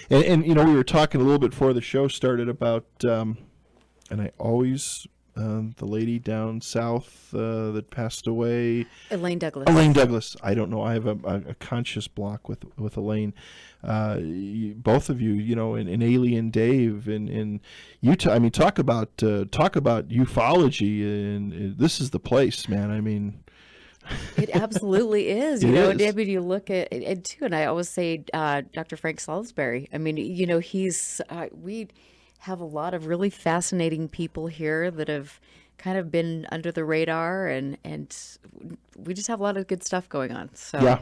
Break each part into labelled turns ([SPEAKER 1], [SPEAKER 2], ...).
[SPEAKER 1] And we were talking a little bit before the show started about, and I always, the lady down south that passed away.
[SPEAKER 2] Elaine Douglas.
[SPEAKER 1] Elaine Douglas. I don't know. I have a conscious block with Elaine. Both of you, and Alien Dave and Utah. I mean, talk about ufology, and this is the place, man. I mean,
[SPEAKER 2] it absolutely is.
[SPEAKER 1] It is.
[SPEAKER 2] I mean, you look at it too, and I always say Dr. Frank Salisbury. I mean, he's we have a lot of really fascinating people here that have kind of been under the radar, and we just have a lot of good stuff going on. So
[SPEAKER 1] yeah.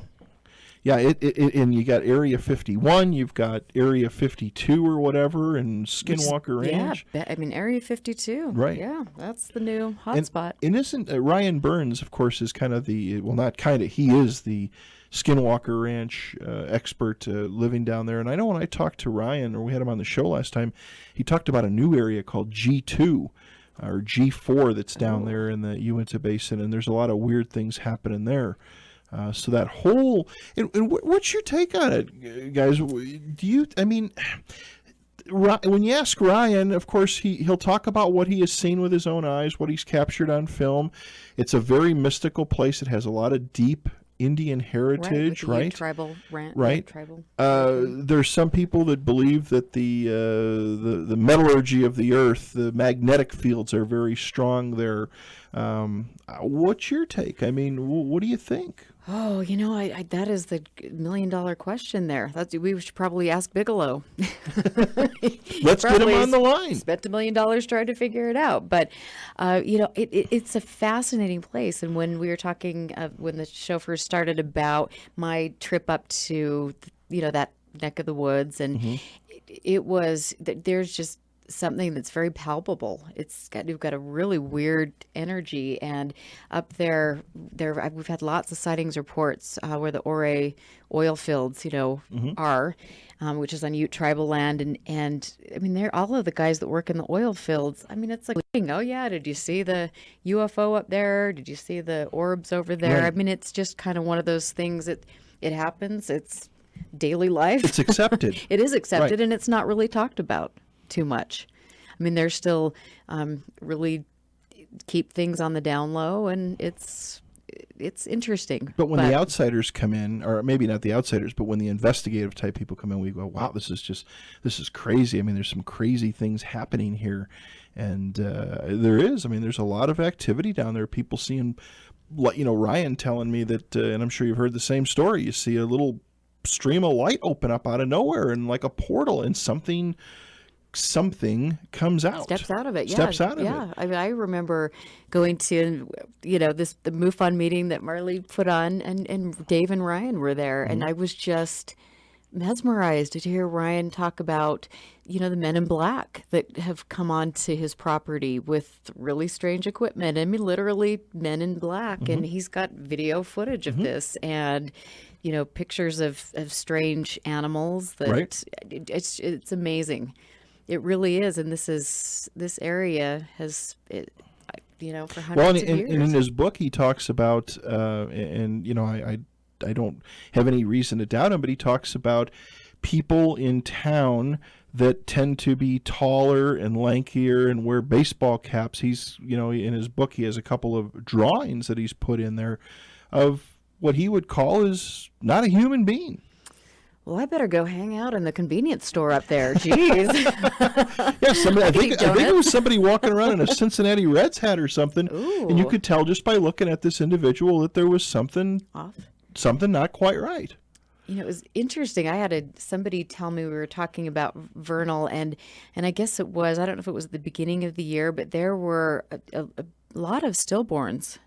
[SPEAKER 1] And you got Area 51, you've got Area 52 or whatever, and Skinwalker Ranch.
[SPEAKER 2] Yeah, I mean Area 52.
[SPEAKER 1] Right.
[SPEAKER 2] Yeah, that's the new hotspot.
[SPEAKER 1] And isn't Ryan Burns, of course, is kind of he is the Skinwalker Ranch expert living down there. And I know when I talked to Ryan, or we had him on the show last time, he talked about a new area called G2 or G4 that's down there in the Uinta Basin, and there's a lot of weird things happening there. So that whole, and what's your take on it, guys? When you ask Ryan, of course, he'll talk about what he has seen with his own eyes, what he's captured on film. It's a very mystical place. It has a lot of deep Indian heritage, right?
[SPEAKER 2] Tribal rant,
[SPEAKER 1] right.
[SPEAKER 2] Tribal.
[SPEAKER 1] There's some people that believe that the metallurgy of the earth, the magnetic fields, are very strong there. What's your take? I mean, what do you think?
[SPEAKER 2] Oh, I that is the $1 million question there. We should probably ask Bigelow.
[SPEAKER 1] Let's get him on the line.
[SPEAKER 2] Spent $1 million trying to figure it out. But, it's a fascinating place. And when we were talking, when the show first started about my trip up to, that neck of the woods, and it was, there's just something that's very palpable. You've got a really weird energy, and up there we've had lots of sightings reports where the Ore oil fields, are, which is on Ute tribal land, and I mean, they're all of the guys that work in the oil fields. I mean, it's like, oh yeah, did you see the UFO up there? Did you see the orbs over there?
[SPEAKER 1] Right.
[SPEAKER 2] I mean, it's just kind of one of those things that it happens. It's daily life.
[SPEAKER 1] It's accepted.
[SPEAKER 2] It is accepted,
[SPEAKER 1] Right.
[SPEAKER 2] and it's not really talked about too much. I mean, they're still really keep things on the down low, and it's interesting.
[SPEAKER 1] But when the outsiders come in, or maybe not the outsiders, but when the investigative type people come in, we go, wow, this is crazy. I mean, there's some crazy things happening here. And there's a lot of activity down there. People seeing, Ryan telling me that, and I'm sure you've heard the same story, you see a little stream of light open up out of nowhere and like a portal, and something comes out.
[SPEAKER 2] Steps out of it.
[SPEAKER 1] Yeah.
[SPEAKER 2] I mean, I remember going to, the MUFON meeting that Marley put on, and Dave and Ryan were there. And I was just mesmerized to hear Ryan talk about, the men in black that have come onto his property with really strange equipment. I mean, literally men in black. And he's got video footage of this, and pictures of strange animals that
[SPEAKER 1] Right.
[SPEAKER 2] It's amazing. It really is, and this area has, for hundreds of years.
[SPEAKER 1] And in his book, he talks about, I don't have any reason to doubt him, but he talks about people in town that tend to be taller and lankier and wear baseball caps. He's, in his book, he has a couple of drawings that he's put in there of what he would call is not a human being.
[SPEAKER 2] Well, I better go hang out in the convenience store up there. Jeez.
[SPEAKER 1] Yeah, I think it was somebody walking around in a Cincinnati Reds hat or something.
[SPEAKER 2] Ooh.
[SPEAKER 1] And you could tell just by looking at this individual that there was something
[SPEAKER 2] Off.
[SPEAKER 1] Something not quite right.
[SPEAKER 2] It was interesting. I had somebody tell me, we were talking about Vernal, and I guess it was, I don't know if it was at the beginning of the year, but there were a lot of stillborns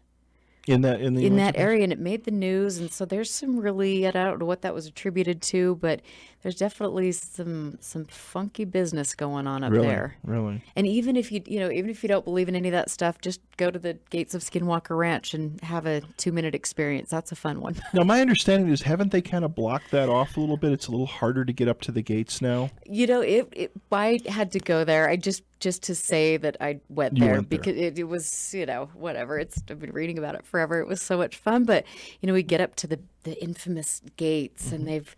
[SPEAKER 1] In that
[SPEAKER 2] area, and it made the news. And so there's some really, I don't know what that was attributed to, but there's definitely some funky business going on up there.
[SPEAKER 1] Really.
[SPEAKER 2] And even if you don't believe in any of that stuff, just go to the gates of Skinwalker Ranch and have a 2-minute experience. That's a fun one.
[SPEAKER 1] Now, my understanding is, haven't they kind of blocked that off a little bit? It's a little harder to get up to the gates now.
[SPEAKER 2] I had to go there. just to say that I went
[SPEAKER 1] You
[SPEAKER 2] there
[SPEAKER 1] went there.
[SPEAKER 2] because it was, whatever. I've been reading about it forever. It was so much fun. But, we get up to the infamous gates and they've,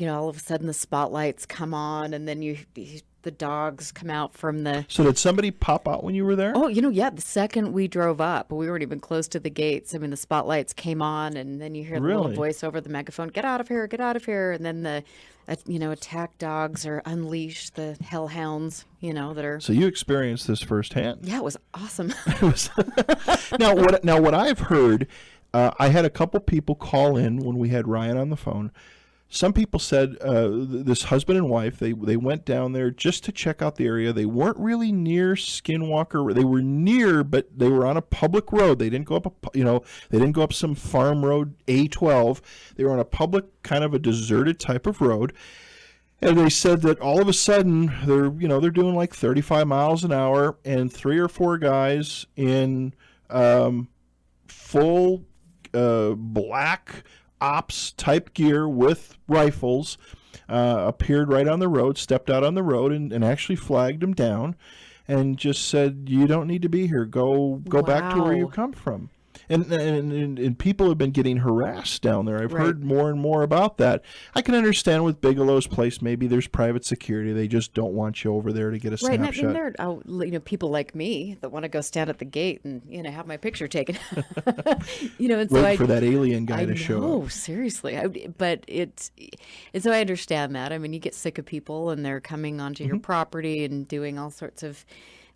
[SPEAKER 2] all of a sudden the spotlights come on and then the dogs come out from the.
[SPEAKER 1] So did somebody pop out when you were there?
[SPEAKER 2] Oh, yeah, the second we drove up, we weren't even close to the gates. I mean, the spotlights came on and then you hear the little
[SPEAKER 1] Really?
[SPEAKER 2] voice over the megaphone, get out of here, get out of here. And then the, attack dogs are unleashed, the hellhounds, that are.
[SPEAKER 1] So you experienced this firsthand.
[SPEAKER 2] Yeah, it was awesome.
[SPEAKER 1] It was now what I've heard, I had a couple people call in when we had Ryan on the phone. Some people said this husband and wife, they went down there just to check out the area. They weren't really near Skinwalker. They were near, but they were on a public road. They didn't go up they didn't go up some farm road A12. They were on a public, kind of a deserted type of road. And they said that all of a sudden they're doing like 35 miles an hour, and 3 or 4 guys in full black ops type gear with rifles appeared right on the road, stepped out on the road, and actually flagged him down, and just said, "You don't need to be here. Go back to where you
[SPEAKER 2] Wow.
[SPEAKER 1] come from." And people have been getting harassed down there. I've
[SPEAKER 2] Right.
[SPEAKER 1] heard more and more about that. I can understand with Bigelow's place, maybe there's private security. They just don't want you over there to get a
[SPEAKER 2] Right, and
[SPEAKER 1] snapshot.
[SPEAKER 2] there are people like me that want to go stand at the gate and have my picture taken. And so
[SPEAKER 1] Wait for that alien guy
[SPEAKER 2] I
[SPEAKER 1] to show
[SPEAKER 2] know,
[SPEAKER 1] up.
[SPEAKER 2] seriously. But and so I understand that. I mean, you get sick of people and they're coming onto your property and doing all sorts of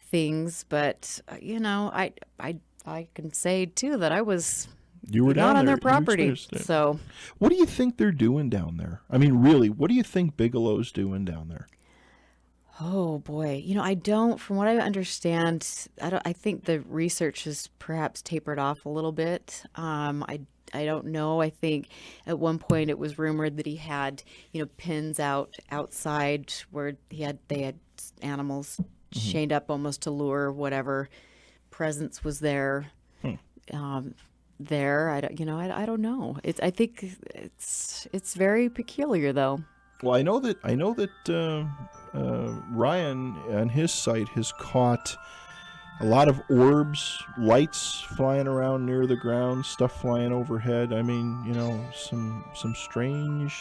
[SPEAKER 2] things. But I can say too that I was
[SPEAKER 1] You were down
[SPEAKER 2] not on
[SPEAKER 1] there.
[SPEAKER 2] their property.
[SPEAKER 1] You experienced it.
[SPEAKER 2] So
[SPEAKER 1] What do you think they're doing down there? I mean, really, what do you think Bigelow's doing down there?
[SPEAKER 2] oh boy, I don't. From what I understand, I think the research has perhaps tapered off a little bit. I don't know. I think at one point it was rumored that he had pins outside where they had animals chained up almost to lure whatever presence was there. There, I don't know. I think it's very peculiar though.
[SPEAKER 1] Well, I know that Ryan on his site has caught a lot of orbs, lights flying around near the ground, stuff flying overhead. I mean, some strange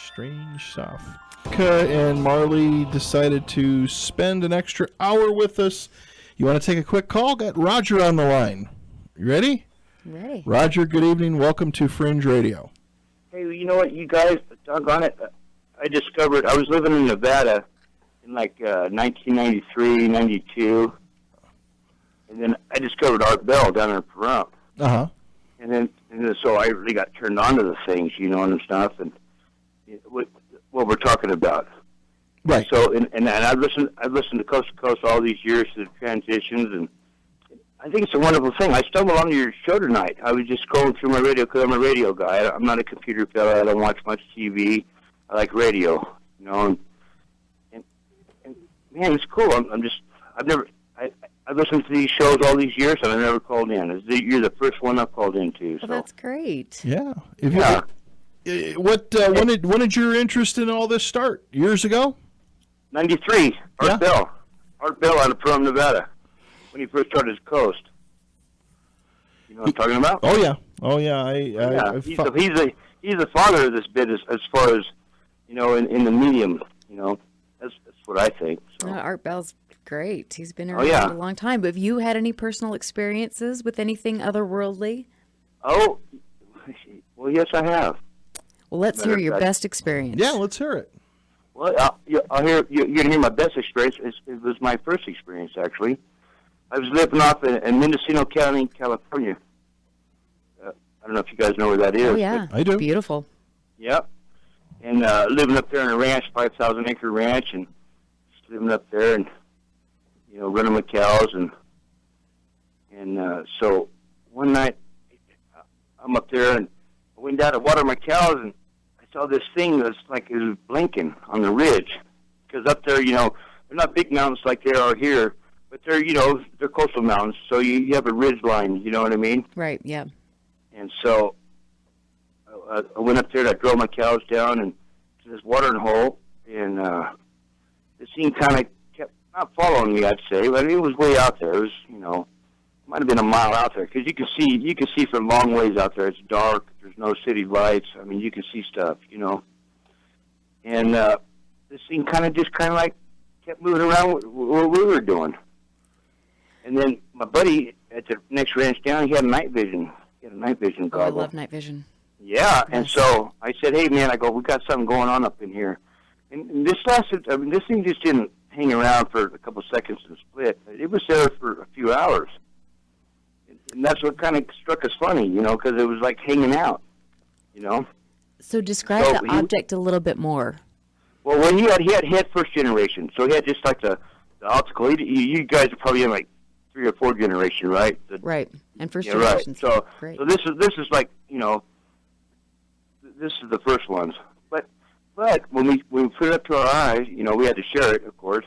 [SPEAKER 1] stuff. And Marley decided to spend an extra hour with us. You want to take a quick call? Got Roger on the line. You ready?
[SPEAKER 2] Ready.
[SPEAKER 1] Roger, good evening. Welcome to Fringe Radio.
[SPEAKER 3] Hey, you know what, you guys, doggone it, I was living in Nevada in 1993, 92, and then I discovered Art Bell down in Pahrump.
[SPEAKER 1] Uh-huh.
[SPEAKER 3] And then so I really got turned on to the things, and stuff, and what we're talking about.
[SPEAKER 1] Right.
[SPEAKER 3] So, and I've listened to Coast to Coast all these years to the transitions, and I think it's a wonderful thing. I stumbled onto your show tonight. I was just scrolling through my radio because I'm a radio guy. I'm not a computer fella. I don't watch much TV. I like radio, and man, it's cool. I've listened to these shows all these years, and I've never called in. You're the first one I've called into. So.
[SPEAKER 2] Well, that's great.
[SPEAKER 1] Yeah.
[SPEAKER 3] Yeah.
[SPEAKER 1] When did your interest in all this start? Years ago?
[SPEAKER 3] 93,
[SPEAKER 1] Yeah.
[SPEAKER 3] Art Bell out of Pahrump, Nevada, when he first started his Coast. You know what I'm talking about?
[SPEAKER 1] Oh yeah.
[SPEAKER 3] Yeah, he's the father of this bit as far as in the medium. That's what I think. So.
[SPEAKER 2] Art Bell's great. He's been
[SPEAKER 3] Oh,
[SPEAKER 2] around
[SPEAKER 3] yeah.
[SPEAKER 2] a long time. But have you had any personal experiences with anything otherworldly?
[SPEAKER 3] Oh, well, yes, I have.
[SPEAKER 2] Well, let's hear your
[SPEAKER 3] Matter of
[SPEAKER 2] best experience.
[SPEAKER 1] Yeah, let's hear it.
[SPEAKER 3] Well, I'll hear you're gonna hear my best experience. It was my first experience actually. I was living off in Mendocino County, California. I don't know if you guys know where that is.
[SPEAKER 2] Oh, yeah.
[SPEAKER 1] I do.
[SPEAKER 2] Beautiful.
[SPEAKER 3] Yep. And living up there in a ranch, 5,000 acre ranch, and just living up there and running my cows and so one night I'm up there and I went down to water my cows and I saw this thing that's like it was blinking on the ridge because up there they're not big mountains like they are here, but they're they're coastal mountains, so you have a ridge line. You know what I mean?
[SPEAKER 2] Right, yeah.
[SPEAKER 3] And so I went up there and I drove my cows down and to this watering hole, and the scene kind of kept not following me, I'd say, but it was way out there. It was, might have been a mile out there because you can see from long ways out there. It's dark. There's no city lights. I mean, you can see stuff, And this thing kind of like kept moving around what we were doing. And then my buddy at the next ranch down, he had night vision. He had a night vision
[SPEAKER 2] Oh, I
[SPEAKER 3] goggle.
[SPEAKER 2] love night vision.
[SPEAKER 3] Yeah,
[SPEAKER 2] Yes.
[SPEAKER 3] and so I said, "Hey, man," I go, "we got something going on up in here." And this lasted. I mean, this thing just didn't hang around for a couple seconds and split. It was there for a few hours, and that's what kind of struck us funny, because it was like hanging out,
[SPEAKER 2] So describe
[SPEAKER 3] So
[SPEAKER 2] the object a little bit more.
[SPEAKER 3] Well, he had first generation, so he had just like the optical. You guys are probably in like 3 or 4 generation, right?
[SPEAKER 2] Right. And first
[SPEAKER 3] Yeah, right.
[SPEAKER 2] generation.
[SPEAKER 3] So
[SPEAKER 2] Great.
[SPEAKER 3] this is like this is the first ones. But when we put it up to our eyes, we had to share it, of course.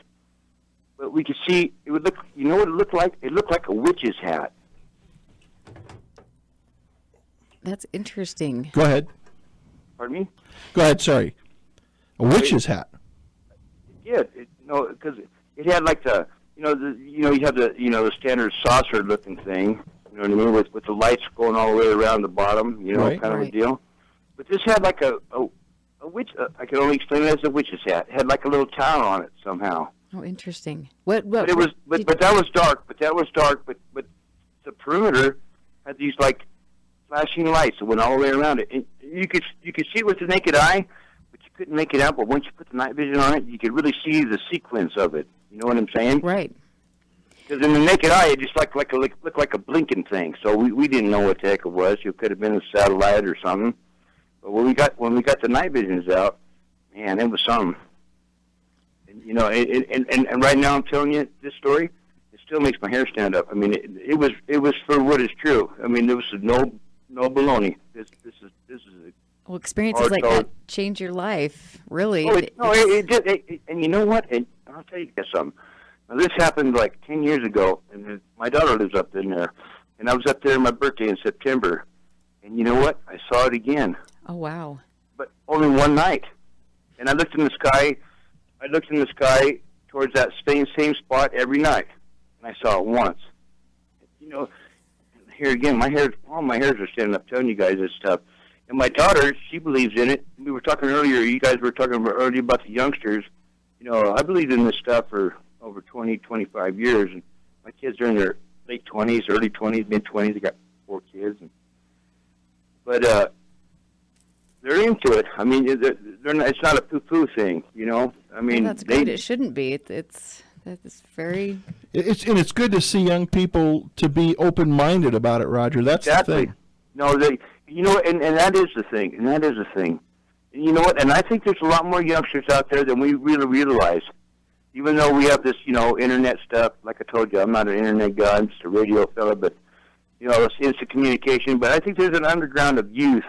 [SPEAKER 3] But we could see it would look. You know what it looked like? It looked like a witch's hat.
[SPEAKER 2] That's interesting.
[SPEAKER 1] Go ahead.
[SPEAKER 3] Pardon me?
[SPEAKER 1] Go ahead. Sorry. A witch's hat.
[SPEAKER 3] Yeah, because it had like you have the standard saucer looking thing. You know what I mean? With the lights going all the way around the bottom.
[SPEAKER 1] Right.
[SPEAKER 3] Kind of a
[SPEAKER 2] Right.
[SPEAKER 3] deal. But this had like a witch. I can only explain it as a witch's hat. It had like a little tower on it somehow.
[SPEAKER 2] Oh, interesting. What
[SPEAKER 3] But it was, but that was dark. But the perimeter had these like flashing lights that went all the way around it. And you could see it with the naked eye, but you couldn't make it out. But once you put the night vision on it, you could really see the sequence of it. You know what I'm saying?
[SPEAKER 2] Right.
[SPEAKER 3] Because in the naked eye, it just looked like a blinking thing. So we didn't know what the heck it was. It could have been a satellite or something. But when we got the night visions out, man, it was something. And, and right now I'm telling you this story, it still makes my hair stand up. I mean, it was for what is true. I mean, there was no baloney. This is
[SPEAKER 2] Well, experiences like
[SPEAKER 3] hard-code.
[SPEAKER 2] that change your life, really.
[SPEAKER 3] It did. And you know what? And I'll tell you guys something. Now, this happened like 10 years ago, and my daughter lives up in there. And I was up there on my birthday in September. And you know what? I saw it again.
[SPEAKER 2] Oh, wow.
[SPEAKER 3] But only one night. And I looked in the sky. Towards that same spot every night, and I saw it once. Here again, all my hairs are standing up telling you guys this stuff. And my daughter, she believes in it. We were talking earlier. You guys were talking earlier about the youngsters. I believed in this stuff for over 20, 25 years. And my kids are in their late 20s, early 20s, mid 20s. They got 4 kids. But they're into it. I mean, they're not, it's not a poo-poo thing, I mean,
[SPEAKER 2] Well, that's good. It shouldn't be. It's very...
[SPEAKER 1] It's good to see young people to be open-minded about it, Roger. That's
[SPEAKER 3] exactly.
[SPEAKER 1] the thing.
[SPEAKER 3] No, and that is the thing. And that is the thing. And you know what? And I think there's a lot more youngsters out there than we really realize. Even though we have this, internet stuff. Like I told you, I'm not an internet guy. I'm just a radio fella. But it's instant communication. But I think there's an underground of youth.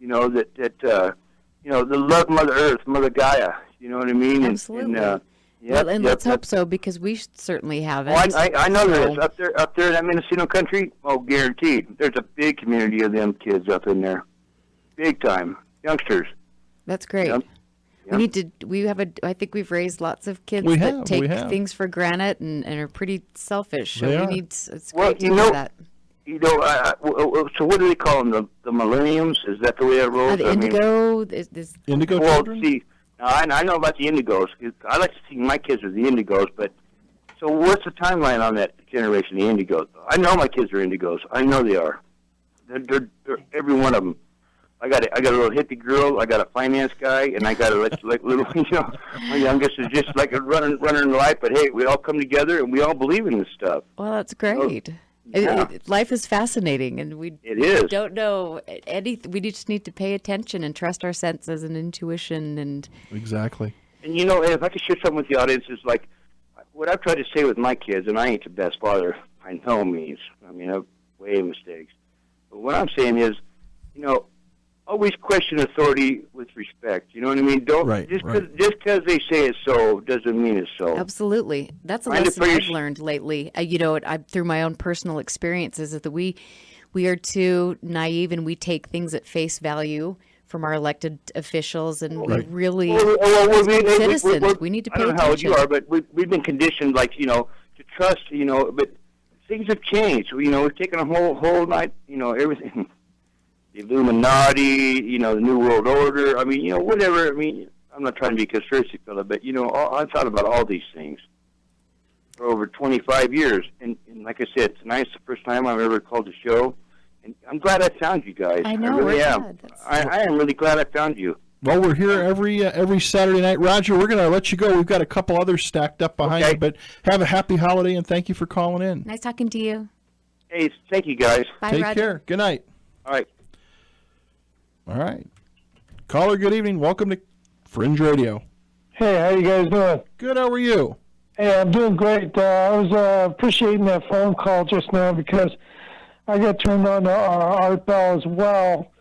[SPEAKER 3] That love Mother Earth, Mother Gaia. You know what I mean?
[SPEAKER 2] Absolutely.
[SPEAKER 3] And
[SPEAKER 2] let's hope so, because we certainly haven't.
[SPEAKER 3] Oh, I know there is.
[SPEAKER 2] So-
[SPEAKER 3] Up there in that Mendocino country, guaranteed. There's a big community of them kids up in there. Big time. Youngsters.
[SPEAKER 2] That's great.
[SPEAKER 3] Yep.
[SPEAKER 2] I think we've raised lots of kids
[SPEAKER 1] We
[SPEAKER 2] that
[SPEAKER 1] have,
[SPEAKER 2] take
[SPEAKER 1] we have.
[SPEAKER 2] things for granted and are pretty selfish. So
[SPEAKER 1] They
[SPEAKER 2] we
[SPEAKER 1] are.
[SPEAKER 2] need, it's
[SPEAKER 3] Well,
[SPEAKER 2] great to hear that.
[SPEAKER 3] So what do they call them? The millenniums? Is that the way it rolls?
[SPEAKER 2] The indigo, this
[SPEAKER 1] Indigo
[SPEAKER 3] Well,
[SPEAKER 1] children?
[SPEAKER 3] see, I know about the indigos. I like to see my kids as the indigos, but so what's the timeline on that generation, the indigos? I know my kids are indigos. I know they are. They're every one of them. I got a little hippie girl. I got a finance guy, and I got a like little. My youngest is just like a running life. But hey, we all come together and we all believe in this stuff.
[SPEAKER 2] Well, that's great.
[SPEAKER 3] yeah.
[SPEAKER 2] Life is fascinating, and we
[SPEAKER 3] It is.
[SPEAKER 2] don't know anything. We just need to pay attention and trust our senses and intuition. And
[SPEAKER 1] Exactly.
[SPEAKER 3] And if I could share something with the audience, is like what I've tried to say with my kids, and I ain't the best father by no means. I mean, I've way mistakes. But what I'm saying is, always question authority with respect. You know what I mean? Don't
[SPEAKER 1] Right,
[SPEAKER 3] just
[SPEAKER 1] right.
[SPEAKER 3] because they say it's so doesn't mean it's so.
[SPEAKER 2] absolutely, that's a
[SPEAKER 3] Mind
[SPEAKER 2] lesson
[SPEAKER 3] if
[SPEAKER 2] I've
[SPEAKER 3] you-
[SPEAKER 2] learned lately. Through my own personal experiences, is that we are too naive and we take things at face value from our elected officials, and we
[SPEAKER 1] Right.
[SPEAKER 2] really,
[SPEAKER 3] Well,
[SPEAKER 2] as good citizens, we need to
[SPEAKER 3] I
[SPEAKER 2] pay
[SPEAKER 3] don't know how old you
[SPEAKER 2] attention.
[SPEAKER 3] are, but we've been conditioned, like, to trust, but things have changed. We've taken a whole night, everything, the Illuminati, the New World Order. I mean, whatever. I mean, I'm not trying to be a conspiracy fellow, but I've thought about all these things for over 25 years, and like I said, tonight's the first time I've ever called the show, and I'm glad I found you guys.
[SPEAKER 2] I know,
[SPEAKER 3] I really
[SPEAKER 2] we're
[SPEAKER 3] am.
[SPEAKER 2] glad.
[SPEAKER 3] I am really glad I found you.
[SPEAKER 1] Well, we're here every Saturday night. Roger, we're going to let you go. We've got a couple others stacked up behind
[SPEAKER 3] Okay.
[SPEAKER 1] you, but have a happy holiday, and thank you for calling in.
[SPEAKER 2] Nice talking to you.
[SPEAKER 3] Hey, thank you guys.
[SPEAKER 2] Bye,
[SPEAKER 1] Take
[SPEAKER 2] Roger.
[SPEAKER 1] care. Good night.
[SPEAKER 3] All right.
[SPEAKER 1] All right. Caller, good evening. Welcome to Fringe Radio.
[SPEAKER 4] Hey, how you guys doing?
[SPEAKER 1] Good, how are you?
[SPEAKER 4] Hey, I'm doing great. I was appreciating that phone call just now because I got turned on to Art Bell as well,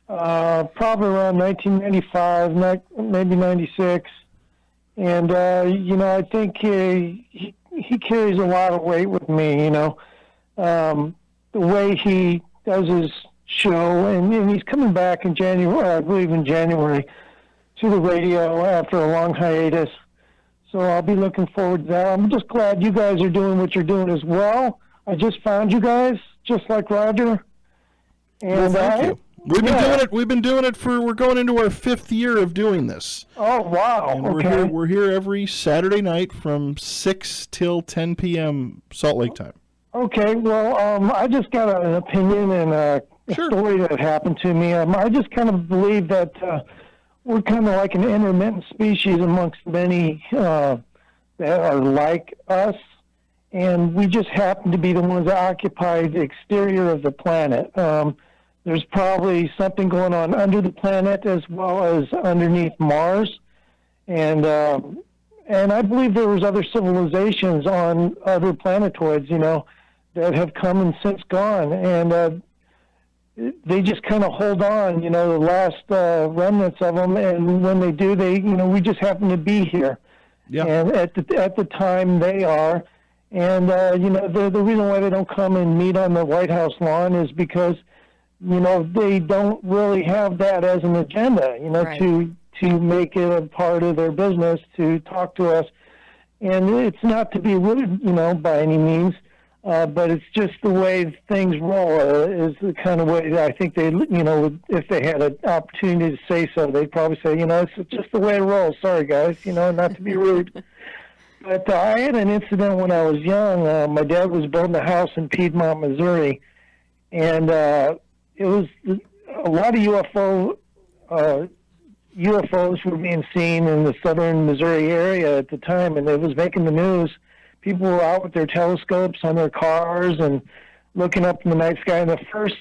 [SPEAKER 4] probably around 1995, maybe 96. And, I think he carries a lot of weight with me, the way he does his show, and he's coming back in January, I believe in January, to the radio after a long hiatus. So I'll be looking forward to that. I'm just glad you guys are doing what you're doing as well. I just found you guys, just like Roger.
[SPEAKER 1] Well,
[SPEAKER 4] And
[SPEAKER 1] thank you. We've been
[SPEAKER 4] yeah.
[SPEAKER 1] doing it. We've been doing it we're going into our 5th year of doing this.
[SPEAKER 4] Oh, wow.
[SPEAKER 1] And
[SPEAKER 4] Okay.
[SPEAKER 1] we're here every Saturday night from 6 till 10 p.m. Salt Lake time.
[SPEAKER 4] Okay, well, I just got an opinion and a
[SPEAKER 1] Sure.
[SPEAKER 4] story that happened to me. I just kind of believe that we're kind of like an intermittent species amongst many that are like us, and we just happen to be the ones that occupy the exterior of the planet. There's probably something going on under the planet as well as underneath Mars, and I believe there was other civilizations on other planetoids, that have come and since gone, and they just kind of hold on, the last remnants of them, and when they do, we just happen to be here.
[SPEAKER 1] Yeah.
[SPEAKER 4] And at the time they are, and the reason why they don't come and meet on the White House lawn is because, they don't really have that as an agenda,
[SPEAKER 2] Right.
[SPEAKER 4] to make it a part of their business to talk to us, and it's not to be rude, by any means. But it's just the way things roll is the kind of way that I think they, if they had an opportunity to say so, they'd probably say, it's just the way it rolls. Sorry, guys, not to be rude. But I had an incident when I was young. My dad was building a house in Piedmont, Missouri, and it was a lot of UFOs were being seen in the southern Missouri area at the time, and it was making the news. People were out with their telescopes on their cars and looking up in the night sky. And the first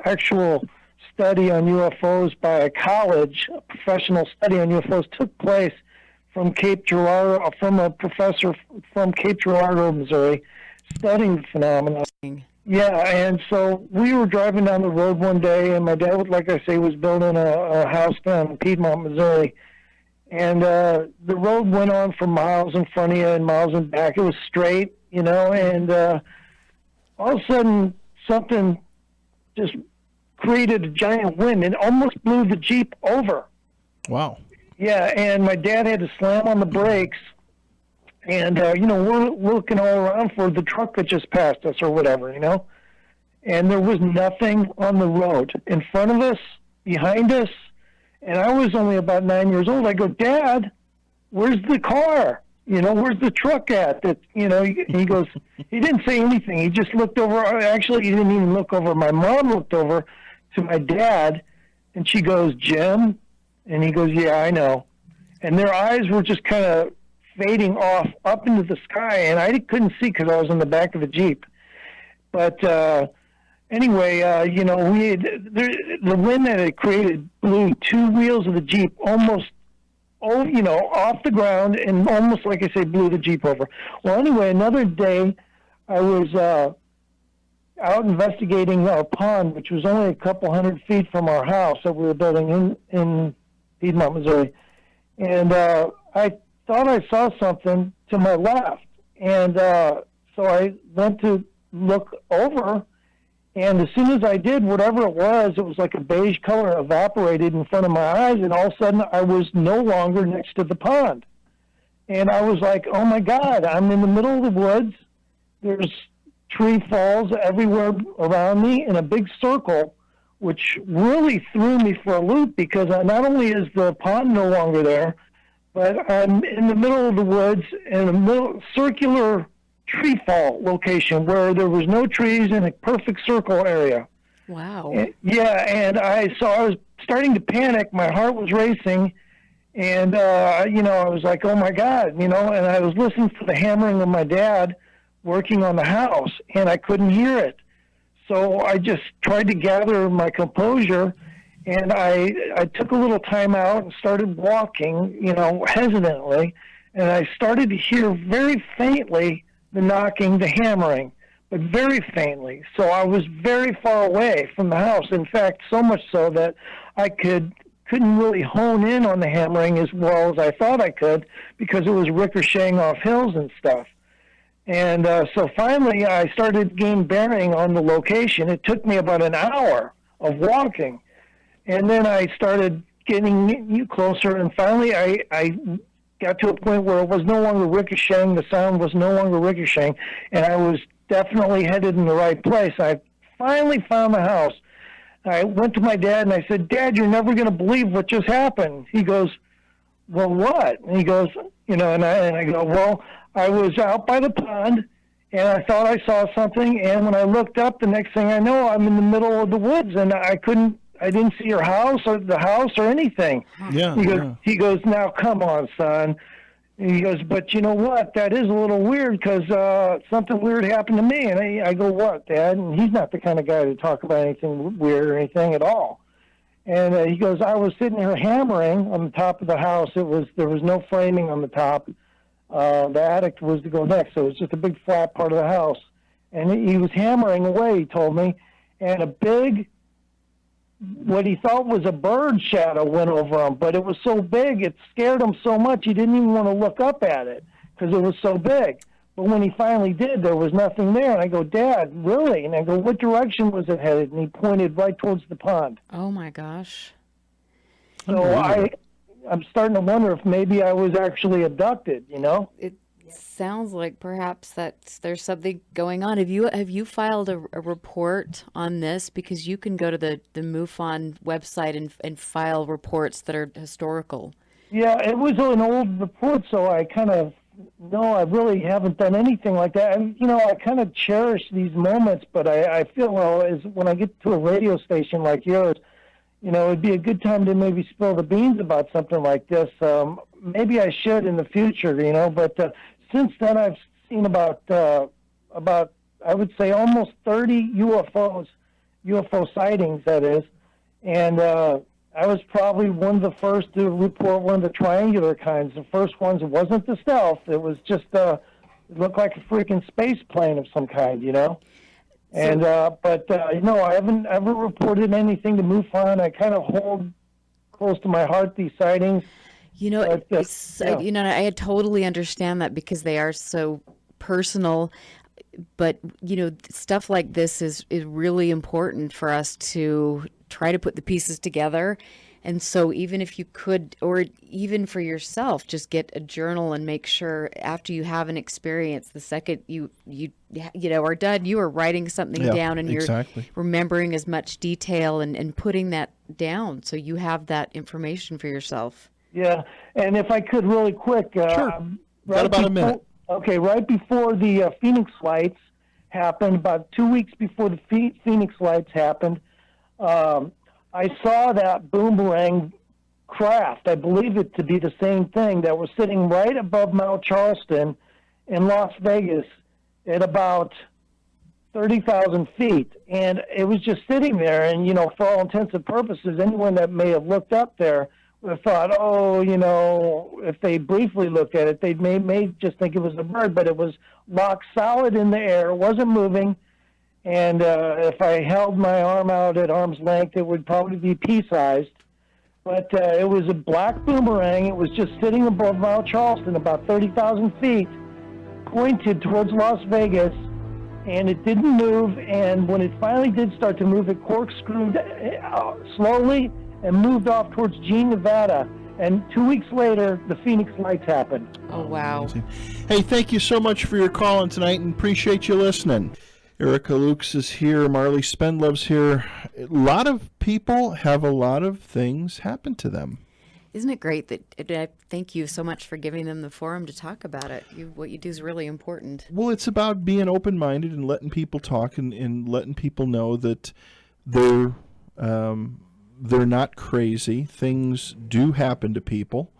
[SPEAKER 4] actual study on UFOs by a college, a professional study on UFOs, took place from Cape Girardeau, from a professor from Cape Girardeau, Missouri, studying the phenomenon. Yeah, and so we were driving down the road one day, and my dad, like I say, was building a house down in Piedmont, Missouri. And the road went on for miles in front of you and miles in back. It was straight, and all of a sudden something just created a giant wind and almost blew the Jeep over.
[SPEAKER 1] Wow.
[SPEAKER 4] Yeah, and my dad had to slam on the brakes. And, we're looking all around for the truck that just passed us or whatever, And there was nothing on the road in front of us, behind us. And I was only about 9 years old. I go, Dad, where's the car? Where's the truck at? He goes, he didn't say anything. He just looked over. Actually, he didn't even look over. My mom looked over to my dad, and she goes, Jim? And he goes, yeah, I know. And their eyes were just kind of fading off up into the sky, and I couldn't see because I was in the back of the Jeep. But anyway, the wind that it created blew two wheels of the Jeep almost, off the ground, and almost, like I say, blew the Jeep over. Well, anyway, another day, I was out investigating a pond, which was only a couple hundred feet from our house that we were building in Piedmont, Missouri. And I thought I saw something to my left. And so I went to look over, And as soon as I did, whatever it was like a beige color evaporated in front of my eyes, and all of a sudden I was no longer next to the pond. And I was like, oh my God, I'm in the middle of the woods. There's tree falls everywhere around me in a big circle, which really threw me for a loop because not only is the pond no longer there, but I'm in the middle of the woods in a middle circular tree fall location where there was no trees in a perfect circle area.
[SPEAKER 2] Wow.
[SPEAKER 4] And I was starting to panic. My heart was racing. And, I was like, oh my God, and I was listening to the hammering of my dad working on the house, and I couldn't hear it. So I just tried to gather my composure, and I took a little time out and started walking, hesitantly, and I started to hear very faintly the knocking, the hammering, but very faintly. So I was very far away from the house. In fact, so much so that I couldn't really hone in on the hammering as well as I thought I could because it was ricocheting off hills and stuff. And so finally I started gaining bearing on the location. It took me about an hour of walking. And then I started getting closer, and finally I got to a point where it was no longer ricocheting, the sound was no longer ricocheting, and I was definitely headed in the right place. I finally found the house. I went to my dad and I said, Dad, you're never going to believe what just happened. He goes, well, what? And he goes, and I go, well, I was out by the pond and I thought I saw something. And when I looked up, the next thing I know, I'm in the middle of the woods and I didn't see your house or the house or anything.
[SPEAKER 1] Yeah.
[SPEAKER 4] He goes, now come on, son. And he goes, but you know what? That is a little weird because something weird happened to me. And I go, what, Dad? And he's not the kind of guy to talk about anything weird or anything at all. And he goes, I was sitting here hammering on the top of the house. There was no framing on the top. The attic was to go next, so it was just a big flat part of the house. And he was hammering away, he told me, and a big, what he thought was a bird shadow went over him, but it was so big, it scared him so much he didn't even want to look up at it because it was so big. But when he finally did, there was nothing there. And I go, Dad, really? And I go, what direction was it headed? And he pointed right towards the pond.
[SPEAKER 2] Oh, my gosh.
[SPEAKER 4] So I'm starting to wonder if maybe I was actually abducted,
[SPEAKER 2] It sounds like perhaps there's something going on. Have you filed a report on this? Because you can go to the MUFON website and file reports that are historical.
[SPEAKER 4] Yeah, it was an old report, so I kind of, no, I really haven't done anything like that. And, I kind of cherish these moments, but I feel, when I get to a radio station like yours, it'd be a good time to maybe spill the beans about something like this. Maybe I should in the future, but since then I've seen about I would say almost 30 UFO sightings, that is, and I was probably one of the first to report one of the triangular kinds. The first ones, it wasn't the stealth, it was just it looked like a freaking space plane of some kind, And I haven't ever reported anything to MUFON. I kind of hold close to my heart these sightings.
[SPEAKER 2] I totally understand that because they are so personal. But stuff like this is really important for us to try to put the pieces together. And so even if you could, or even for yourself, just get a journal and make sure after you have an experience, the second you are done, you are writing something down and you're remembering as much detail and putting that down so you have that information for yourself.
[SPEAKER 4] Yeah, and if I could really quick.
[SPEAKER 1] Sure. Got about a minute.
[SPEAKER 4] Okay, right before the Phoenix lights happened, about 2 weeks before the Phoenix lights happened, I saw that boomerang craft. I believe it to be the same thing that was sitting right above Mount Charleston in Las Vegas at about 30,000 feet. And it was just sitting there. And, for all intents and purposes, anyone that may have looked up there would have thought, if they briefly looked at it, they may just think it was a bird. But it was locked solid in the air. It wasn't moving. And if I held my arm out at arm's length, it would probably be pea-sized. But it was a black boomerang. It was just sitting above Mount Charleston, about 30,000 feet, pointed towards Las Vegas. and it didn't move. And when it finally did start to move, it corkscrewed slowly and moved off towards Jean, Nevada. And 2 weeks later, the Phoenix Lights happened.
[SPEAKER 2] Oh, wow.
[SPEAKER 1] Amazing. Hey, thank you so much for your call in tonight, and appreciate you listening. Erica Lukes is here. Marley Spendlove's here. A lot of people have a lot of things happen to them.
[SPEAKER 2] Isn't it great that thank you so much for giving them the forum to talk about it. What you do is really important.
[SPEAKER 1] Well, it's about being open-minded and letting people talk and letting people know that they're not crazy. Things do happen to people.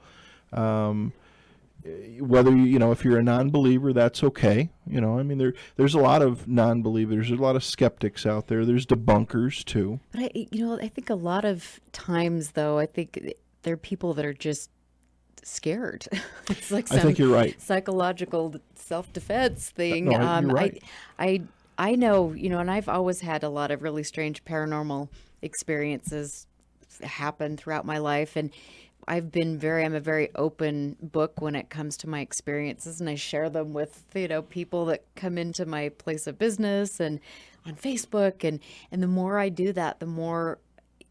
[SPEAKER 1] Whether if you're a non-believer, that's okay. I mean, there's a lot of non-believers. There's a lot of skeptics out there. There's debunkers too.
[SPEAKER 2] But I think a lot of times, though, I think there are people that are just scared. It's like some
[SPEAKER 1] I think you're right.
[SPEAKER 2] Psychological self-defense thing.
[SPEAKER 1] No, you're right.
[SPEAKER 2] I know, and I've always had a lot of really strange paranormal experiences happen throughout my life, and I'm a very open book when it comes to my experiences, and I share them with, people that come into my place of business and on Facebook, and the more I do that, the more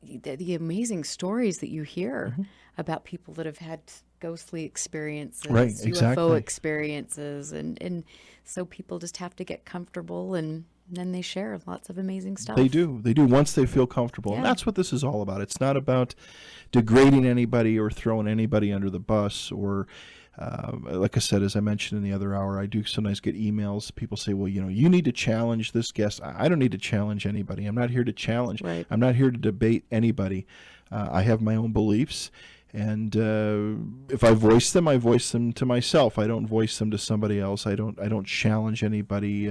[SPEAKER 2] the amazing stories that you hear about people that have had ghostly experiences,
[SPEAKER 1] right,
[SPEAKER 2] UFO
[SPEAKER 1] exactly.
[SPEAKER 2] experiences, and so people just have to get comfortable, and then they share lots of amazing stuff.
[SPEAKER 1] They do once they feel comfortable.
[SPEAKER 2] Yeah.
[SPEAKER 1] And that's what this is all about. It's not about degrading anybody or throwing anybody under the bus or like I said, as I mentioned in the other hour, I do sometimes get emails. People say, well, you need to challenge this guest. I don't need to challenge anybody. I'm not here to challenge.
[SPEAKER 2] Right.
[SPEAKER 1] I'm not here to debate anybody. I have my own beliefs. And if I voice them to myself. I don't voice them to somebody else. I don't challenge anybody.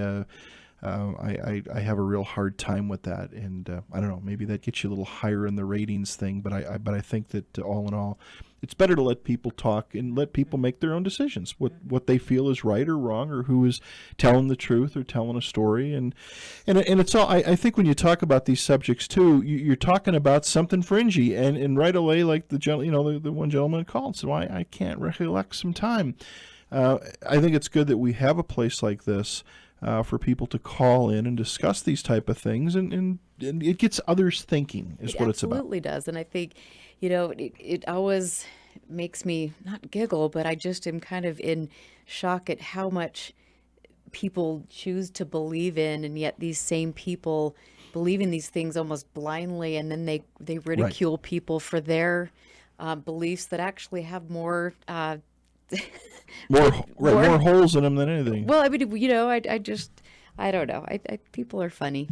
[SPEAKER 1] I have a real hard time with that, and I don't know. Maybe that gets you a little higher in the ratings thing, but I think that all in all, it's better to let people talk and let people make their own decisions. What they feel is right or wrong, or who is telling the truth or telling a story, and it's all. I think when you talk about these subjects too, you're talking about something fringy, and right away, like the one gentleman called and said, "Well, I can't recollect some time." I think it's good that we have a place like this. For people to call in and discuss these type of things, and it gets others thinking is what it's about.
[SPEAKER 2] It absolutely does. And I think, it always makes me not giggle, but I just am kind of in shock at how much people choose to believe in, and yet these same people believe in these things almost blindly, and then they ridicule people for their beliefs that actually have more
[SPEAKER 1] more holes in them than anything.
[SPEAKER 2] Well, I mean, I don't know. People are funny.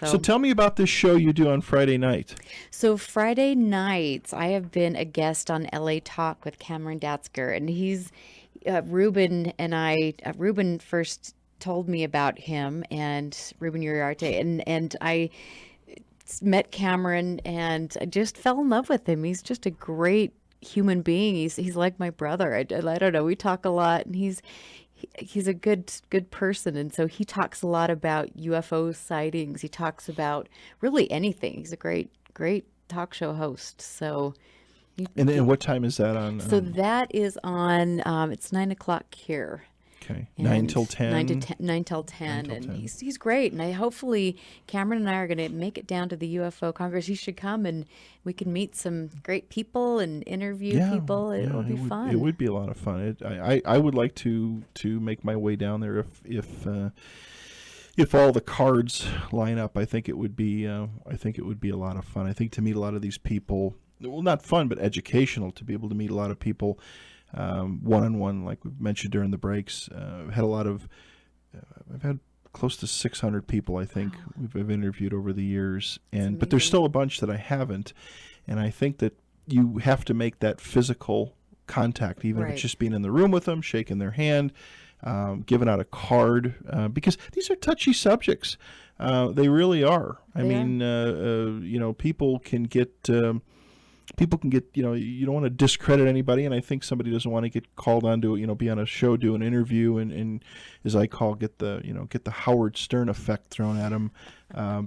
[SPEAKER 1] So tell me about this show you do on Friday night.
[SPEAKER 2] So Friday nights, I have been a guest on LA Talk with Cameron Datzker, and he's Ruben and I. Ruben first told me about him, and Ruben Uriarte, and I met Cameron, and I just fell in love with him. He's just a great human being. He's like my brother. I don't know. We talk a lot, and he's a good person. And so he talks a lot about UFO sightings. He talks about really anything. He's a great talk show host. So.
[SPEAKER 1] And what time is that on?
[SPEAKER 2] So that is on. It's 9:00 here.
[SPEAKER 1] Okay,
[SPEAKER 2] And
[SPEAKER 1] 9 till 10.
[SPEAKER 2] 9 till 10, and he's great. And hopefully Cameron and I are going to make it down to the UFO Congress. He should come, and we can meet some great people and interview people. It'll be fun.
[SPEAKER 1] It would be a lot of fun. I would like to make my way down there if all the cards line up. I think it would be a lot of fun. I think to meet a lot of these people, well, not fun, but educational, to be able to meet a lot of people one-on-one, like we mentioned during the breaks. I've had close to 600 people, I think, we've interviewed over the years, but there's still a bunch that I haven't, and I think that you have to make that physical contact, even if it's just being in the room with them, shaking their hand, giving out a card, because these are touchy subjects. They really are. I mean, people can get. You don't want to discredit anybody, and I think somebody doesn't want to get called on to, be on a show, do an interview, and as I call, get the Howard Stern effect thrown at them,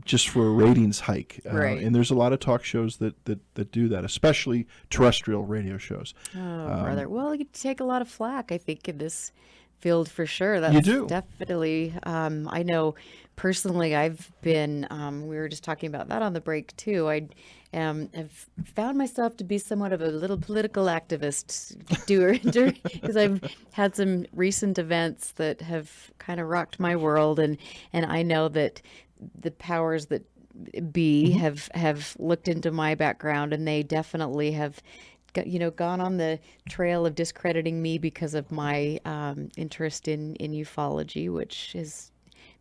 [SPEAKER 1] just for a ratings hike.
[SPEAKER 2] Right.
[SPEAKER 1] And there's a lot of talk shows that do that, especially terrestrial radio shows.
[SPEAKER 2] Oh, brother. Well, you take a lot of flack, I think, in this field for sure. That's
[SPEAKER 1] do.
[SPEAKER 2] definitely. I know personally, I've been. We were just talking about that on the break too. I have found myself to be somewhat of a little political activist doer because I've had some recent events that have kind of rocked my world, and I know that the powers that be have looked into my background, and they definitely have gone on the trail of discrediting me because of my interest in ufology, which has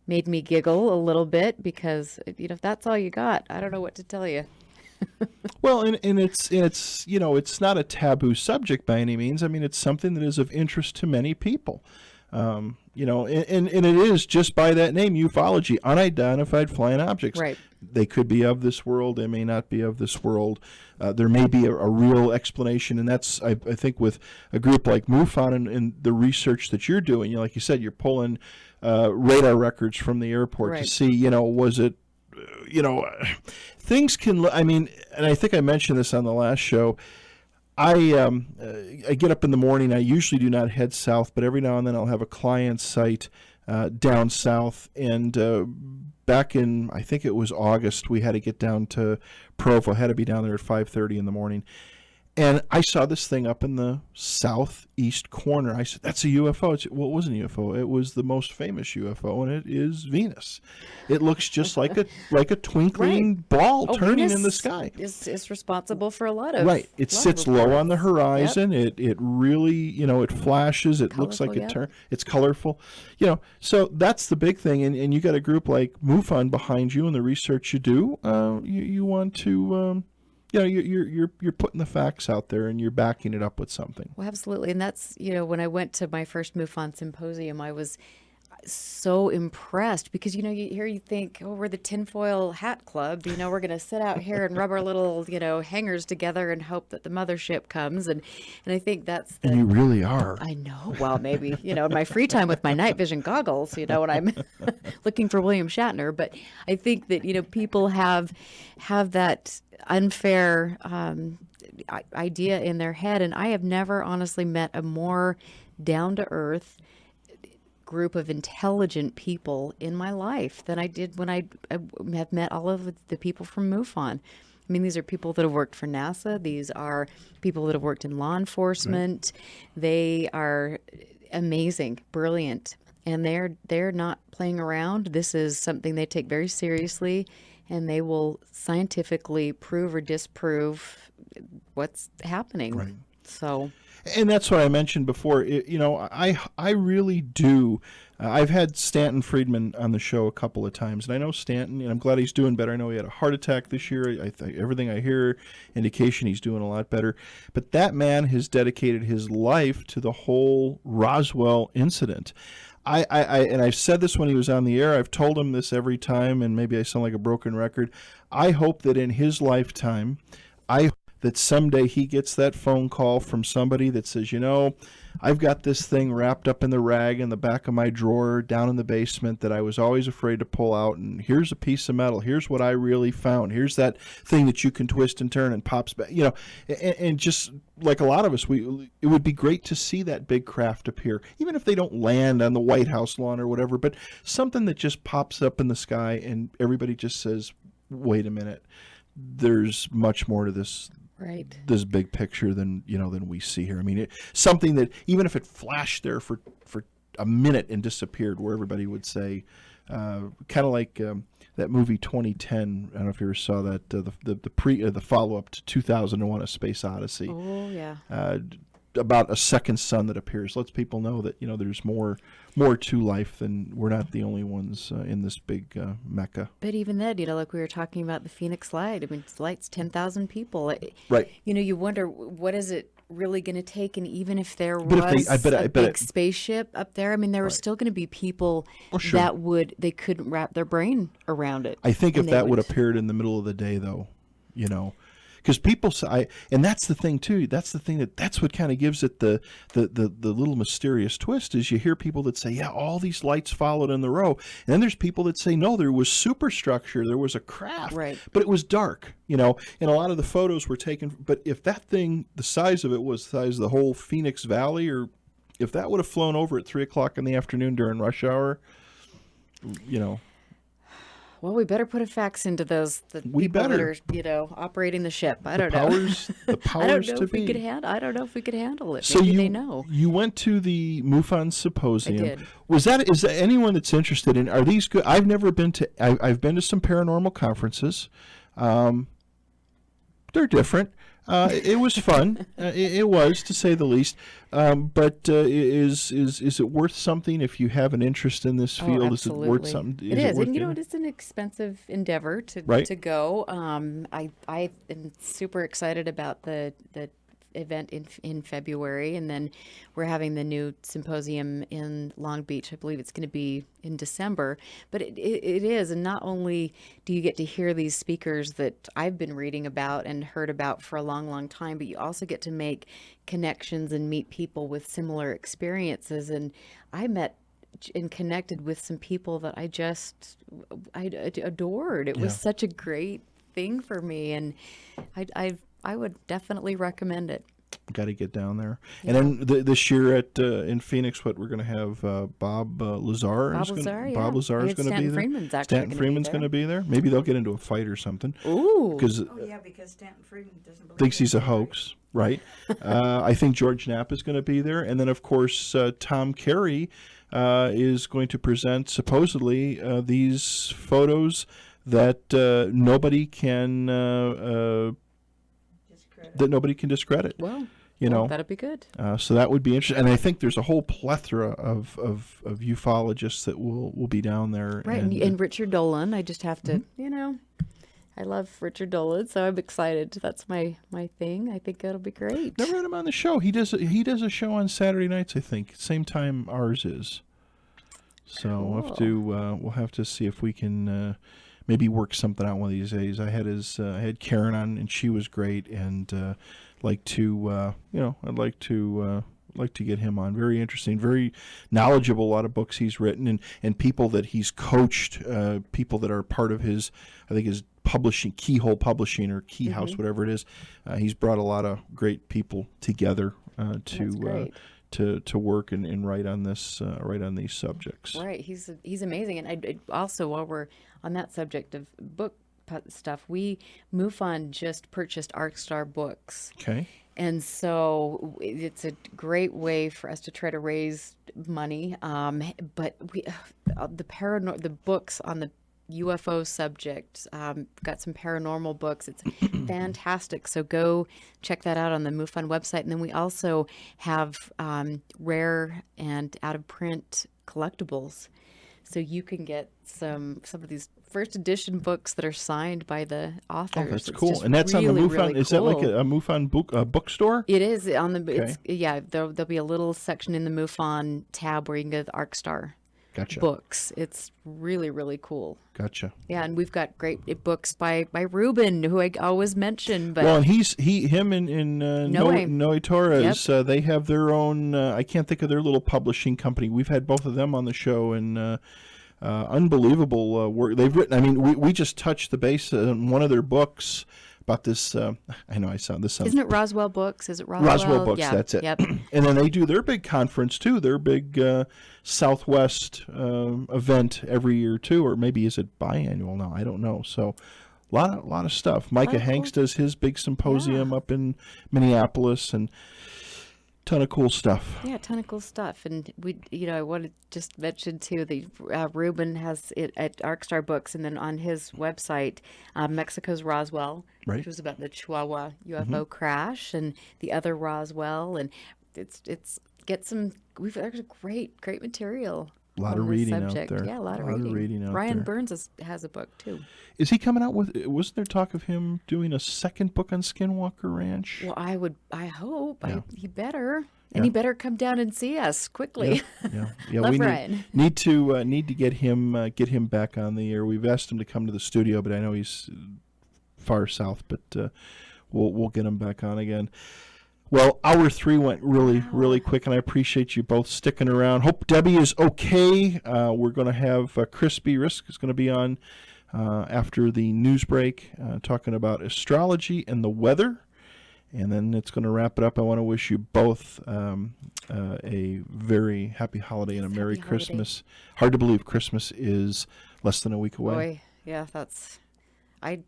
[SPEAKER 2] made me giggle a little bit because if that's all you got, I don't know what to tell you.
[SPEAKER 1] Well, and it's it's not a taboo subject by any means. I mean, it's something that is of interest to many people. And it is just by that name, ufology, unidentified flying objects.
[SPEAKER 2] Right.
[SPEAKER 1] They could be of this world. They may not be of this world. There may be a real explanation, and that's I think with a group like MUFON and the research that you're doing. Like you said, you're pulling radar records from the airport to see, was it, things can. I mean, and I think I mentioned this on the last show. I get up in the morning. I usually do not head south, but every now and then I'll have a client site down south. And back in, I think it was August, we had to get down to Provo. Had to be down there at 5:30 in the morning. And I saw this thing up in the southeast corner. I said, "That's a UFO." Well, it wasn't a UFO. It was the most famous UFO, and it is Venus. It looks just like a twinkling ball turning
[SPEAKER 2] Venus
[SPEAKER 1] in the sky.
[SPEAKER 2] Is responsible for a lot of
[SPEAKER 1] It sits low on the horizon. It really it flashes. It looks like it's colorful. So that's the big thing. And you got a group like MUFON behind you and the research you do. You want to. You're putting the facts out there and you're backing it up with something.
[SPEAKER 2] Well, absolutely. And that's, when I went to my first MUFON symposium, I was so impressed because, you think, oh, we're the tinfoil hat club. We're going to sit out here and rub our little, hangers together and hope that the mothership comes. And I think that's
[SPEAKER 1] and you really are.
[SPEAKER 2] I know. Well, maybe, in my free time with my night vision goggles, when I'm looking for William Shatner. But I think that, people have that unfair idea in their head. And I have never honestly met a more down-to-earth group of intelligent people in my life than I did when I have met all of the people from MUFON. I mean, these are people that have worked for NASA. These are people that have worked in law enforcement. Right. They are amazing, brilliant, and they're not playing around. This is something they take very seriously, and they will scientifically prove or disprove what's happening.
[SPEAKER 1] Right.
[SPEAKER 2] So.
[SPEAKER 1] And that's what I mentioned before. I really do. I've had Stanton Friedman on the show a couple of times, and I know Stanton, and I'm glad he's doing better. I know he had a heart attack this year. Everything I hear, indication he's doing a lot better. But that man has dedicated his life to the whole Roswell incident. And I've said this when he was on the air. I've told him this every time, and maybe I sound like a broken record. I hope that in his lifetime, that someday he gets that phone call from somebody that says, I've got this thing wrapped up in the rag in the back of my drawer down in the basement that I was always afraid to pull out, and here's a piece of metal. Here's what I really found. Here's that thing that you can twist and turn and pops back. And just like a lot of us, it would be great to see that big craft appear, even if they don't land on the White House lawn or whatever, but something that just pops up in the sky and everybody just says, wait a minute, there's much more to this.
[SPEAKER 2] Right.
[SPEAKER 1] This big picture than we see here. I mean, something that even if it flashed there for a minute and disappeared, where everybody would say, kind of like that movie 2010. I don't know if you ever saw that, the follow up to 2001: A Space Odyssey.
[SPEAKER 2] Oh yeah.
[SPEAKER 1] About a second sun that appears, lets people know that there's more to life than we're not the only ones in this big mecca.
[SPEAKER 2] But even then, like we were talking about the Phoenix Light. I mean, it lights 10,000 people.
[SPEAKER 1] Right.
[SPEAKER 2] You wonder what is it really going to take, and even if there was a big spaceship up there, I mean, there were still going to be people that they couldn't wrap their brain around it.
[SPEAKER 1] I think if that would appeared in the middle of the day, though, because people say, and that's the thing too. That's what kind of gives it the little mysterious twist. Is you hear people that say, yeah, all these lights followed in the row, and then there's people that say, no, there was superstructure, there was a craft,
[SPEAKER 2] right,
[SPEAKER 1] but it was dark, and a lot of the photos were taken. But if that thing, the size of it was the size of the whole Phoenix Valley or if that would have flown over at 3:00 in the afternoon during rush hour, you know.
[SPEAKER 2] Well, we better put a fax into those the
[SPEAKER 1] We
[SPEAKER 2] people that
[SPEAKER 1] better.
[SPEAKER 2] are, operating the ship. I don't
[SPEAKER 1] Powers,
[SPEAKER 2] know.
[SPEAKER 1] the
[SPEAKER 2] I
[SPEAKER 1] powers
[SPEAKER 2] don't know
[SPEAKER 1] to
[SPEAKER 2] if we
[SPEAKER 1] be.
[SPEAKER 2] could handle. I don't know if we could handle it.
[SPEAKER 1] So
[SPEAKER 2] Maybe
[SPEAKER 1] you
[SPEAKER 2] they know.
[SPEAKER 1] you went to the MUFON symposium.
[SPEAKER 2] I did.
[SPEAKER 1] Is that anyone that's interested in? Are these good? I've never been to. I've been to some paranormal conferences. They're different. It was fun. It was, to say the least. But is it worth something if you have an interest in this field?
[SPEAKER 2] Oh,
[SPEAKER 1] Is it worth
[SPEAKER 2] absolutely.
[SPEAKER 1] something?
[SPEAKER 2] It is,
[SPEAKER 1] worth
[SPEAKER 2] and
[SPEAKER 1] getting?
[SPEAKER 2] it's an expensive endeavor to
[SPEAKER 1] Right.
[SPEAKER 2] go. I am super excited about the event in February, and then we're having the new symposium in Long Beach. I believe it's going to be in December. But it is, and not only do you get to hear these speakers that I've been reading about and heard about for a long, long time, but you also get to make connections and meet people with similar experiences. And I met and connected with some people that I adored. It was
[SPEAKER 1] Yeah.
[SPEAKER 2] such a great thing for me, and I would definitely recommend it.
[SPEAKER 1] Got to get down there. And then this year at in Phoenix, what we're going to have Bob Lazar.
[SPEAKER 2] Bob
[SPEAKER 1] is gonna,
[SPEAKER 2] Lazar,
[SPEAKER 1] Bob
[SPEAKER 2] yeah.
[SPEAKER 1] Lazar
[SPEAKER 2] I
[SPEAKER 1] is
[SPEAKER 2] heard
[SPEAKER 1] going to be
[SPEAKER 2] Stanton
[SPEAKER 1] there.
[SPEAKER 2] Freeman's actually
[SPEAKER 1] Stanton
[SPEAKER 2] gonna be
[SPEAKER 1] Freeman's
[SPEAKER 2] there.
[SPEAKER 1] going to be there. Maybe they'll get into a fight or something.
[SPEAKER 2] Ooh,
[SPEAKER 1] Because
[SPEAKER 5] Oh, yeah, because Stanton Freeman doesn't believe
[SPEAKER 1] thinks he's
[SPEAKER 5] in
[SPEAKER 1] a
[SPEAKER 5] it.
[SPEAKER 1] hoax, right? I think George Knapp is going to be there, and then of course Tom Carey is going to present supposedly these photos that nobody can discredit.
[SPEAKER 2] well,
[SPEAKER 1] You know,
[SPEAKER 2] that'd be good.
[SPEAKER 1] so that would be interesting, and I think there's a whole plethora of ufologists that will be down there.
[SPEAKER 2] Right, and Richard Dolan. I just have to, I love Richard Dolan, so I'm excited. That's my thing. I think it'll be great.
[SPEAKER 1] never had him on the show. He does a show on Saturday nights, I think, same time ours is. So we'll have to see if we can maybe work something out one of these days. I had Karen on, and she was great, and I'd like to get him on. Very interesting, very knowledgeable. A lot of books he's written, and people that he's coached, people that are part of his, I think his publishing, Keyhole Publishing or Key House, whatever it is. He's brought a lot of great people together
[SPEAKER 2] great.
[SPEAKER 1] to work and write on this, write on these subjects.
[SPEAKER 2] Right, he's amazing, and I also, while we're on that subject of book stuff, MUFON just purchased ArcStar Books.
[SPEAKER 1] Okay.
[SPEAKER 2] And so it's a great way for us to try to raise money. But the books on the UFO subject, got some paranormal books. It's fantastic. So go check that out on the MUFON website. And then we also have rare and out of print collectibles. So you can get some of these first edition books that are signed by the authors.
[SPEAKER 1] Oh, that's
[SPEAKER 2] It's
[SPEAKER 1] cool.
[SPEAKER 2] just
[SPEAKER 1] And that's on the
[SPEAKER 2] really,
[SPEAKER 1] MUFON.
[SPEAKER 2] really
[SPEAKER 1] Is that like
[SPEAKER 2] cool.
[SPEAKER 1] a MUFON bookstore?
[SPEAKER 2] It is on the.
[SPEAKER 1] Okay.
[SPEAKER 2] It's, yeah, there'll be a little section in the MUFON tab where you can get the ArcStar
[SPEAKER 1] Gotcha.
[SPEAKER 2] books. It's really, really cool.
[SPEAKER 1] Gotcha.
[SPEAKER 2] Yeah, and we've got great books by Ruben, who I always mention. But
[SPEAKER 1] Well, and him and Noe Torres, they have their own. I can't think of their little publishing company. We've had both of them on the show, and unbelievable work they've written. I mean, we just touched the base on one of their books about this. I know this sounds.
[SPEAKER 2] Isn't it Roswell Books? Is it Roswell?
[SPEAKER 1] Roswell Books,
[SPEAKER 2] Yeah.
[SPEAKER 1] that's it.
[SPEAKER 2] Yep.
[SPEAKER 1] And then they do their big conference too, their big Southwest event every year too, or maybe is it biannual now? I don't know. So a lot of stuff. Micah
[SPEAKER 2] cool.
[SPEAKER 1] Hanks does his big symposium up in Minneapolis, and ton of cool stuff.
[SPEAKER 2] Yeah, a ton of cool stuff. And I want to just mention too, the Ruben has it at ArcStar Books, and then on his website, Mexico's Roswell,
[SPEAKER 1] Right.
[SPEAKER 2] which was about the Chihuahua UFO crash, and the other Roswell, and we've actually great material.
[SPEAKER 1] A lot
[SPEAKER 2] on
[SPEAKER 1] of
[SPEAKER 2] this
[SPEAKER 1] reading
[SPEAKER 2] subject.
[SPEAKER 1] out there.
[SPEAKER 2] Yeah, a lot of reading.
[SPEAKER 1] out
[SPEAKER 2] Ryan
[SPEAKER 1] there.
[SPEAKER 2] Burns has a book too.
[SPEAKER 1] Is he coming out with? Wasn't there talk of him doing a second book on Skinwalker Ranch?
[SPEAKER 2] Well, I hope.
[SPEAKER 1] Yeah.
[SPEAKER 2] He better.
[SPEAKER 1] Yeah.
[SPEAKER 2] And he better come down and see us quickly.
[SPEAKER 1] Yeah.
[SPEAKER 2] Love
[SPEAKER 1] We
[SPEAKER 2] Ryan.
[SPEAKER 1] need to get him back on the air. We've asked him to come to the studio, but I know he's far south. But we'll get him back on again. Well, hour 3 went really quick, and I appreciate you both sticking around. Hope Debbie is okay. We're going to have Crispy Risk is going to be on after the news break, talking about astrology and the weather. And then it's going to wrap it up. I want to wish you both a very happy holiday and a Merry
[SPEAKER 2] Happy holiday.
[SPEAKER 1] Christmas. Hard to believe Christmas is less than a week away.
[SPEAKER 2] Boy, yeah, I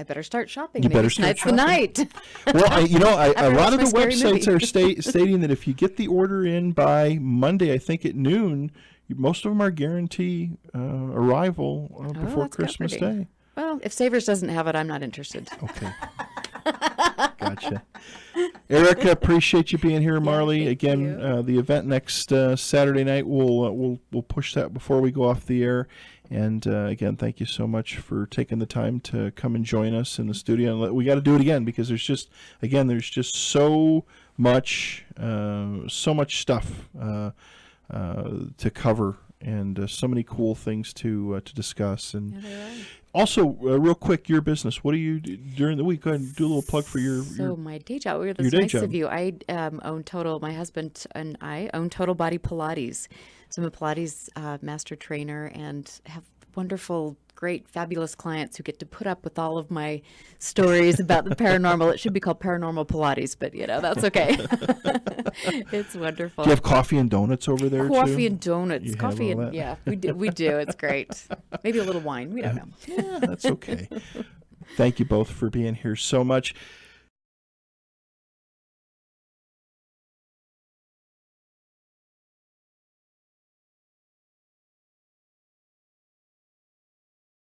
[SPEAKER 2] better start shopping.
[SPEAKER 1] You
[SPEAKER 2] Maybe
[SPEAKER 1] better start
[SPEAKER 2] tonight's the night.
[SPEAKER 1] Well, a
[SPEAKER 2] After
[SPEAKER 1] lot of the
[SPEAKER 2] watching my scary
[SPEAKER 1] websites
[SPEAKER 2] movie.
[SPEAKER 1] are stating that if you get the order in by Monday, I think at noon, most of them are guarantee arrival before
[SPEAKER 2] that's
[SPEAKER 1] Christmas
[SPEAKER 2] comforting.
[SPEAKER 1] Day.
[SPEAKER 2] Well, if Savers doesn't have it, I'm not interested.
[SPEAKER 1] Okay. Gotcha. Erica, appreciate you being here. Marley,
[SPEAKER 2] thank
[SPEAKER 1] again,
[SPEAKER 2] you.
[SPEAKER 1] the event next Saturday night, we'll push that before we go off the air. And again, thank you so much for taking the time to come and join us in the studio. And we got to do it again because there's just so much stuff to cover and so many cool things to discuss. And also, real quick, your business. What do you do during the week? Go ahead and do a little plug for your.
[SPEAKER 2] My day job. That's
[SPEAKER 1] your day
[SPEAKER 2] nice
[SPEAKER 1] job.
[SPEAKER 2] of you. I own Total. My husband and I own Total Body Pilates. So I'm a Pilates master trainer and have wonderful, great, fabulous clients who get to put up with all of my stories about the paranormal. It should be called Paranormal Pilates, but that's okay. It's wonderful.
[SPEAKER 1] Do you have coffee and donuts over there
[SPEAKER 2] Coffee
[SPEAKER 1] too?
[SPEAKER 2] and donuts.
[SPEAKER 1] You have
[SPEAKER 2] Coffee
[SPEAKER 1] all
[SPEAKER 2] and
[SPEAKER 1] that?
[SPEAKER 2] we do. It's great. Maybe a little wine. We don't know.
[SPEAKER 1] Yeah, that's okay. Thank you both for being here so much.